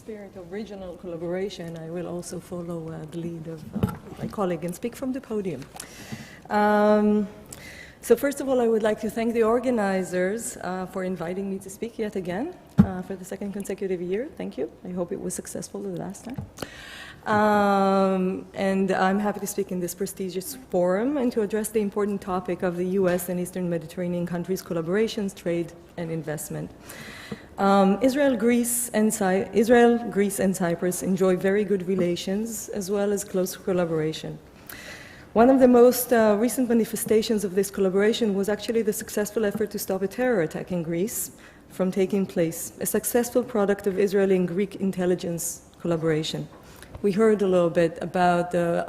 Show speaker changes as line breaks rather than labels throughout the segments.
spirit of regional collaboration, I will also follow the lead of my colleague and speak from the podium. So first of all, I would like to thank the organizers for inviting me to speak yet again for the second consecutive year. Thank you. I hope it was successful the last time. And I'm happy to speak in this prestigious forum and to address the important topic of the US and Eastern Mediterranean countries' collaborations, trade, and investment. Israel, Greece, and Cyprus enjoy very good relations as well as close collaboration. One of the most recent manifestations of this collaboration was actually the successful effort to stop a terror attack in Greece from taking place, a successful product of Israeli and Greek intelligence collaboration. We heard a little bit about the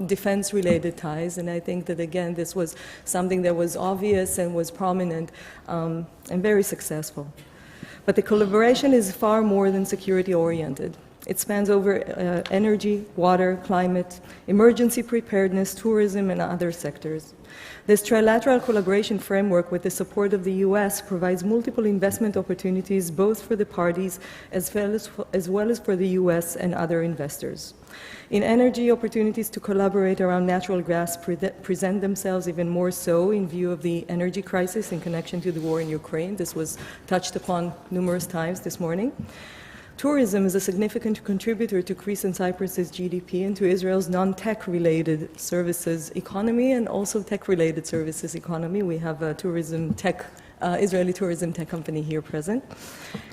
defense-related ties, and I think that, again, this was something that was obvious and was prominent and very successful. But the collaboration is far more than security-oriented. It spans over energy, water, climate, emergency preparedness, tourism, and other sectors. This trilateral collaboration framework with the support of the US provides multiple investment opportunities both for the parties as well as for the US and other investors. In energy, opportunities to collaborate around natural gas present themselves even more so in view of the energy crisis in connection to the war in Ukraine. This was touched upon numerous times this morning. Tourism is a significant contributor to Greece and Cyprus's GDP and to Israel's non-tech-related services economy and also tech-related services economy. We have a Israeli tourism tech company here present.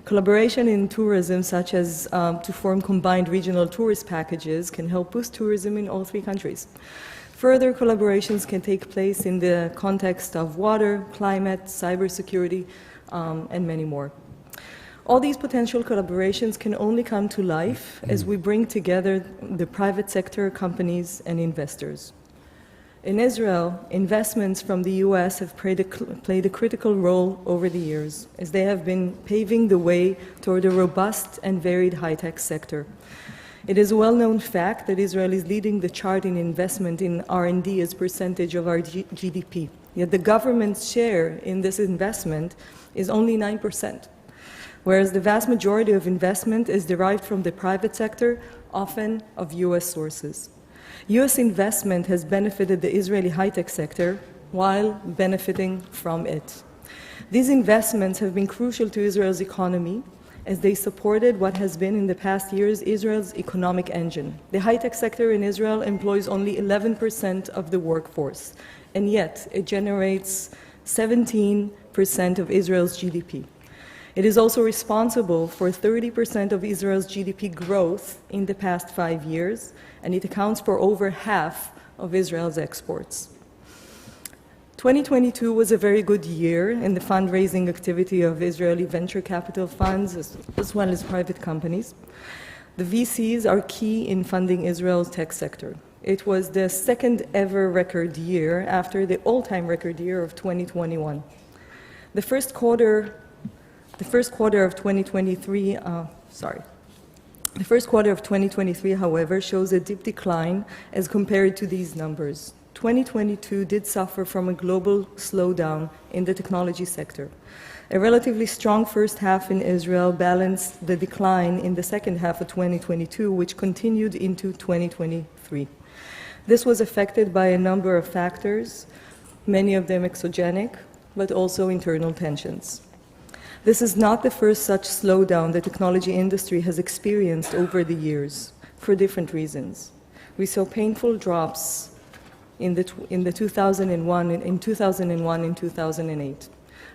Collaboration in tourism, such as to form combined regional tourist packages, can help boost tourism in all three countries. Further collaborations can take place in the context of water, climate, cybersecurity, and many more. All these potential collaborations can only come to life as we bring together the private sector, companies, and investors. In Israel, investments from the US have played a critical role over the years, as they have been paving the way toward a robust and varied high-tech sector. It is a well-known fact that Israel is leading the chart in investment in R&D as percentage of our GDP, yet the government's share in this investment is only 9%. Whereas the vast majority of investment is derived from the private sector, often of US sources. US investment has benefited the Israeli high-tech sector while benefiting from it. These investments have been crucial to Israel's economy as they supported what has been in the past years Israel's economic engine. The high-tech sector in Israel employs only 11% of the workforce, and yet it generates 17% of Israel's GDP. It is also responsible for 30% of Israel's GDP growth in the past 5 years, and it accounts for over half of Israel's exports. 2022 was a very good year in the fundraising activity of Israeli venture capital funds as well as private companies. The VCs are key in funding Israel's tech sector. It was the second ever record year after the all-time record year of 2021. The first quarter of 2023, however, shows a deep decline as compared to these numbers. 2022 did suffer from a global slowdown in the technology sector. A relatively strong first half in Israel balanced the decline in the second half of 2022, which continued into 2023. This was affected by a number of factors, many of them exogenic, but also internal tensions. This is not the first such slowdown the technology industry has experienced over the years, for different reasons. We saw painful drops in 2001 and 2008.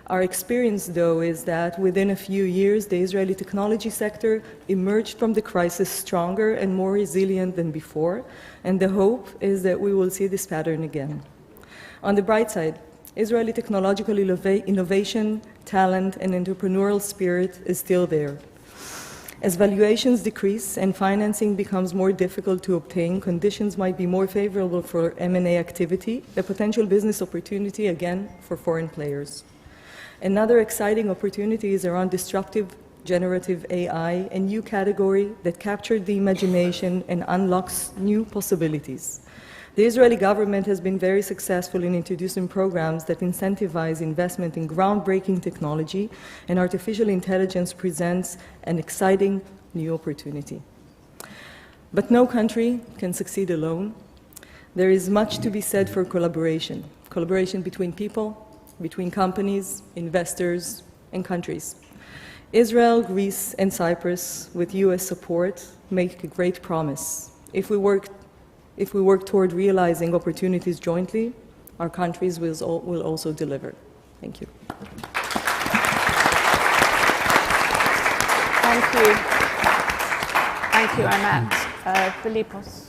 Our experience, though, is that within a few years, the Israeli technology sector emerged from the crisis stronger and more resilient than before, and the hope is that we will see this pattern again. On the bright side, Israeli technological innovation, talent, and entrepreneurial spirit is still there. As valuations decrease and financing becomes more difficult to obtain, conditions might be more favorable for M&A activity, a potential business opportunity again for foreign players. Another exciting opportunity is around disruptive generative AI, a new category that captured the imagination and unlocks new possibilities. The Israeli government has been very successful in introducing programs that incentivize investment in groundbreaking technology, and artificial intelligence presents an exciting new opportunity. But no country can succeed alone. There is much to be said for collaboration. Collaboration between people, between companies, investors, and countries. Israel, Greece, and Cyprus, with US support, make a great promise. If we work toward realizing opportunities jointly, our countries will also deliver. Thank you.
Thank you. Thank you, Anat. Philippos.